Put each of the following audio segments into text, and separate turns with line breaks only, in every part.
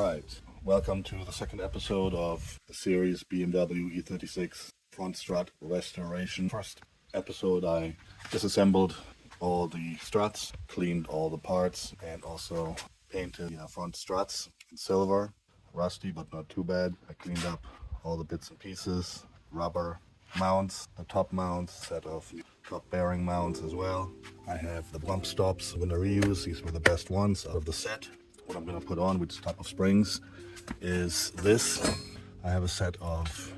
Alright, welcome to the second episode of the series BMW E36 front strut restoration. First episode I disassembled all the struts, cleaned all the parts, and also painted the front struts in silver. Rusty but not too bad. I cleaned up all the bits and pieces, rubber mounts, the top mounts, set of top bearing mounts as well. I have the bump stops, winter reuse. These were the best ones out of the set. What I'm going to put on with this type of springs is this. I have a set of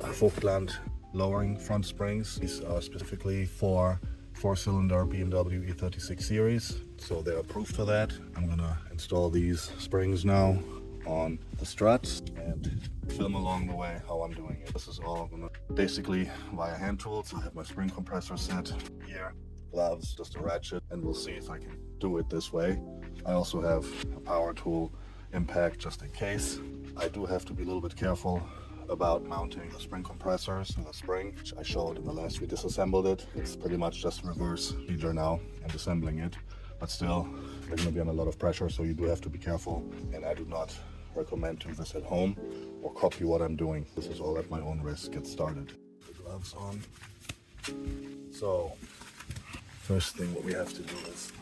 Vogtland lowering front springs. These are specifically for four-cylinder BMW E36 series, so they're approved for that. I'm going to install these springs now on the struts and film along the way how I'm doing it. This is all gonna basically via hand tools. I have my spring compressor set here, gloves, just a ratchet, and we'll see if I can do it this way. I also have a power tool impact just in case. I do have to be a little bit careful about mounting the spring compressors to the spring, which I showed in the last we disassembled it. It's pretty much just reverse procedure now and assembling it, but still they're going to be on a lot of pressure, so you do have to be careful, and I do not recommend doing this at home or copy what I'm doing. This is all at my own risk. Get started. The gloves on. So first thing what we have to do is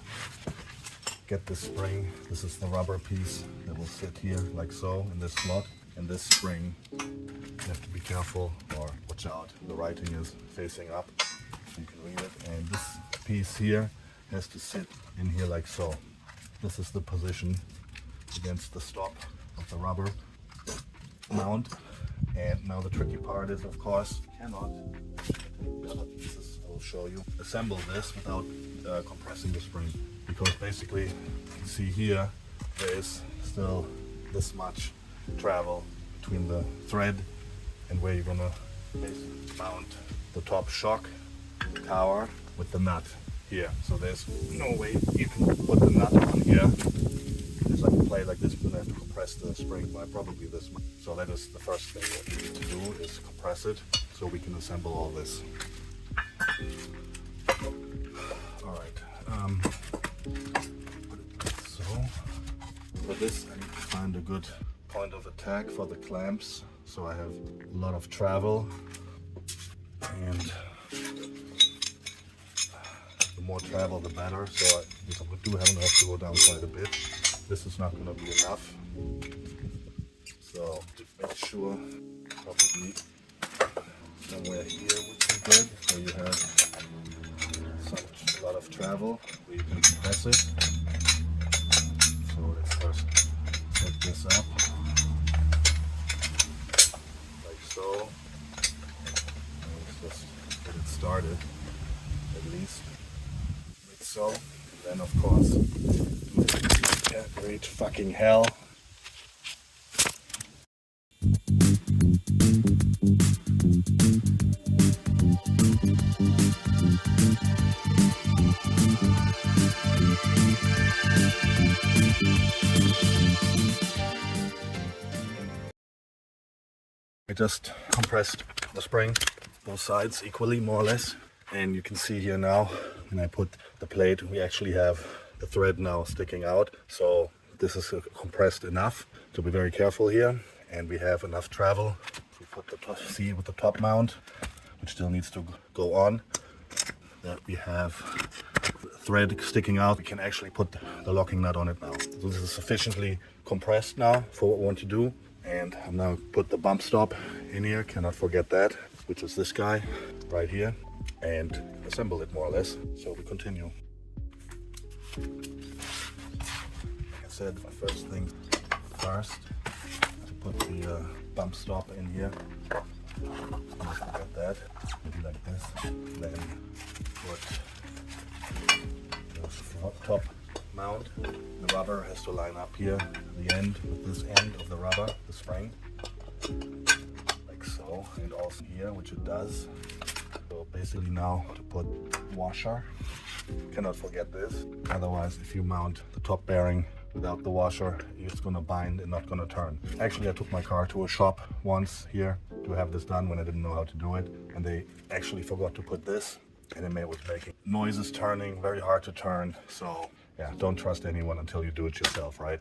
get this spring. This is the rubber piece that will sit here like so in this slot. And this spring, you have to be careful or watch out. The writing is facing up, you can read it. And this piece here has to sit in here like so. This is the position against the stop of the rubber mount. And now the tricky part is, of course, you cannot take the other pieces. I will show you. Assemble this without compressing the spring, because basically you can see here there is still this much travel between the thread and where you're gonna basically mount the top shock tower with the nut here. So there's no way you can put the nut on here. There's like a plate like this, you're gonna have to compress the spring by probably this much. So that is the first thing what you need to do, is compress it so we can assemble all this. Alright, put it like so. For this I need to find a good point of attack for the clamps, so I have a lot of travel, and the more travel the better, so I do have to go down quite a bit. This is not going to be enough, so to make sure, probably somewhere here would be good, where you have a lot of travel, where you can compress it. So let's first set this up like so. Let's just get it started, at least like so. And then of course, yeah, great fucking hell. I just compressed the spring, both sides equally, more or less. And you can see here now, when I put the plate, we actually have the thread now sticking out. So this is compressed enough to be very careful here. And we have enough travel. We put the top, see with the top mount, which still needs to go on, that we have thread sticking out. We can actually put the locking nut on it now. So this is sufficiently compressed now for what we want to do. And I'm now put the bump stop in here, cannot forget that, which is this guy right here, and assemble it more or less. So we continue. Like I said, my first thing first, to put the bump stop in here. Don't forget that. Maybe like this. Then put the top mount. The rubber has to line up here at the end with this end of the rubber, the spring, like so, and also here, which it does. So basically now to put washer, cannot forget this, otherwise if you mount the top bearing without the washer, it's going to bind and not going to turn. Actually, I took my car to a shop once here to have this done when I didn't know how to do it, and they actually forgot to put this, and it was making noises turning, very hard to turn. So yeah, don't trust anyone until you do it yourself, right?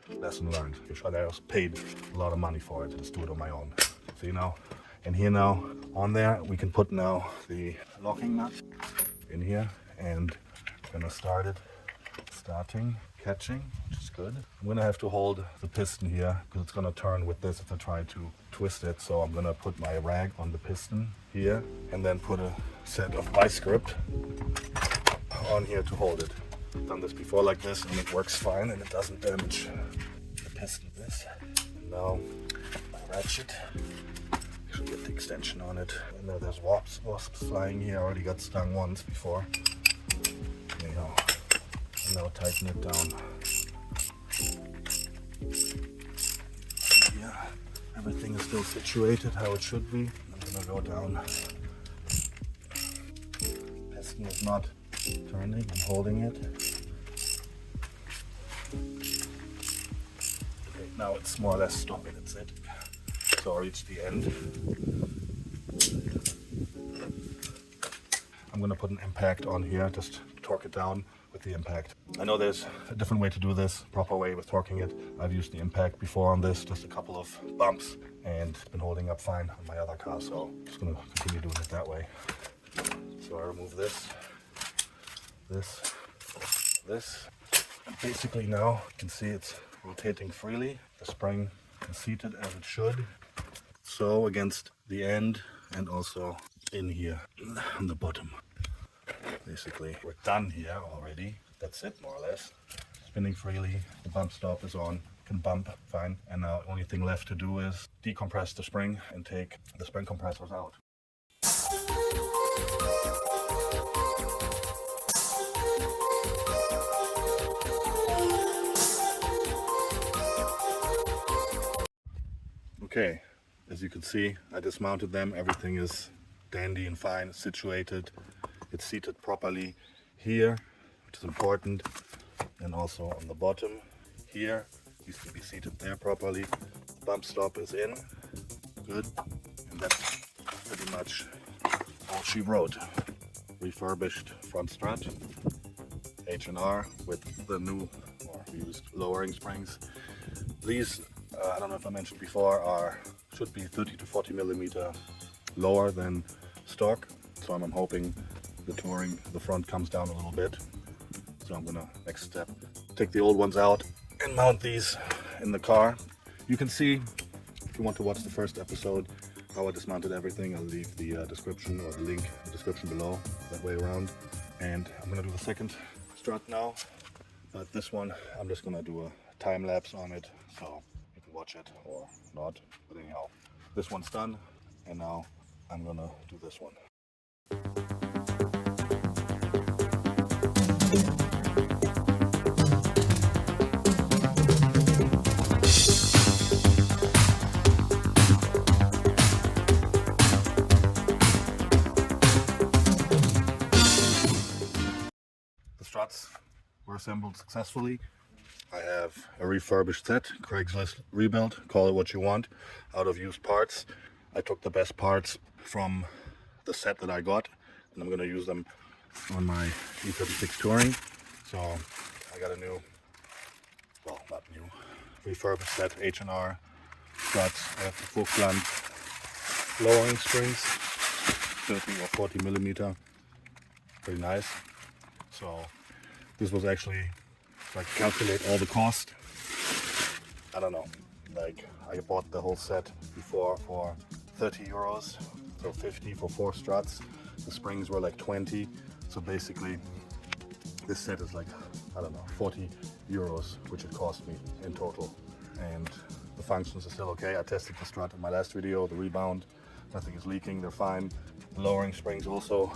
Lesson learned. I was paid a lot of money for it. Just do it on my own. See now? And here now, on there, we can put now the locking nut in here, and I'm gonna start it. Starting, catching, which is good. I'm gonna have to hold the piston here because it's gonna turn with this if I try to twist it. So I'm gonna put my rag on the piston here and then put a set of vice grip on here to hold it. I've done this before like this and it works fine and it doesn't damage the piston. This. And now my ratchet. Should get the extension on it. And now there's wasps flying here. I already got stung once before. There you go. Now tighten it down. Yeah, everything is still situated how it should be. I'm gonna go down. Piston is not turning, I'm holding it. Okay, now it's more or less stopping, that's it. So I reached the end. I'm gonna put an impact on here, just torque it down with the impact. I know there's a different way to do this, proper way with torquing it. I've used the impact before on this, just a couple of bumps, and it's been holding up fine on my other car, so I'm just gonna continue doing it that way. So I remove this, this, and basically now you can see it's rotating freely. The spring is seated as it should. So against the end and also in here on the bottom. Basically, we're done here already. That's it, more or less. Spinning freely, the bump stop is on, can bump fine. And now the only thing left to do is decompress the spring and take the spring compressors out. Okay, as you can see, I dismounted them. Everything is dandy and fine, situated. It's seated properly here, which is important, and also on the bottom here, used to be seated there properly. Bump stop is in, good, and that's pretty much all she wrote. Refurbished front strut, H&R with the new or used lowering springs. These, I don't know if I mentioned before, should be 30 to 40 millimeter lower than stock, so I'm hoping the front comes down a little bit. So I'm gonna, next step, take the old ones out and mount these in the car. You can see, if you want to watch the first episode, how I dismounted everything. I'll leave the description or the link in the description below, that way around. And I'm gonna do the second strut now. But this one, I'm just gonna do a time lapse on it, so you can watch it or not. But anyhow, this one's done, and now I'm gonna do this one. The struts were assembled successfully. I have a refurbished set, Craigslist rebuild, call it what you want, out of used parts. I took the best parts from the set that I got, and I'm going to use them on my E36 Touring. So I got a new, well, not new, refurbished set H&R struts. I have the full clamp lowering springs, 30 or 40 millimeter, pretty nice. So this was actually, if I calculate all the cost, I don't know, like I bought the whole set before for 30 euros, so 50 for 4 struts. The springs were like 20, so basically this set is like, I don't know, 40 euros, which it cost me in total. And the functions are still okay. I tested the strut in my last video, the rebound, nothing is leaking, they're fine. The lowering springs also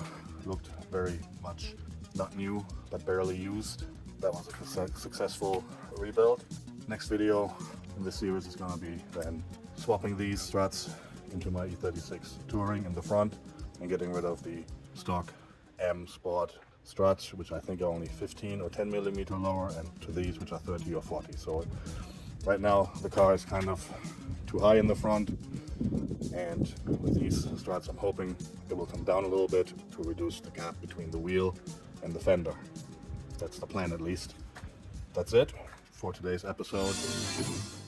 looked very much not new, but barely used. That was a successful rebuild. Next video in this series is going to be then swapping these struts into my E36 Touring in the front and getting rid of the stock M Sport struts, which I think are only 15 or 10 millimeter lower, and to these, which are 30 or 40. So right now the car is kind of too high in the front, and with these struts I'm hoping it will come down a little bit to reduce the gap between the wheel and the fender. That's the plan, at least. That's it. for today's episode.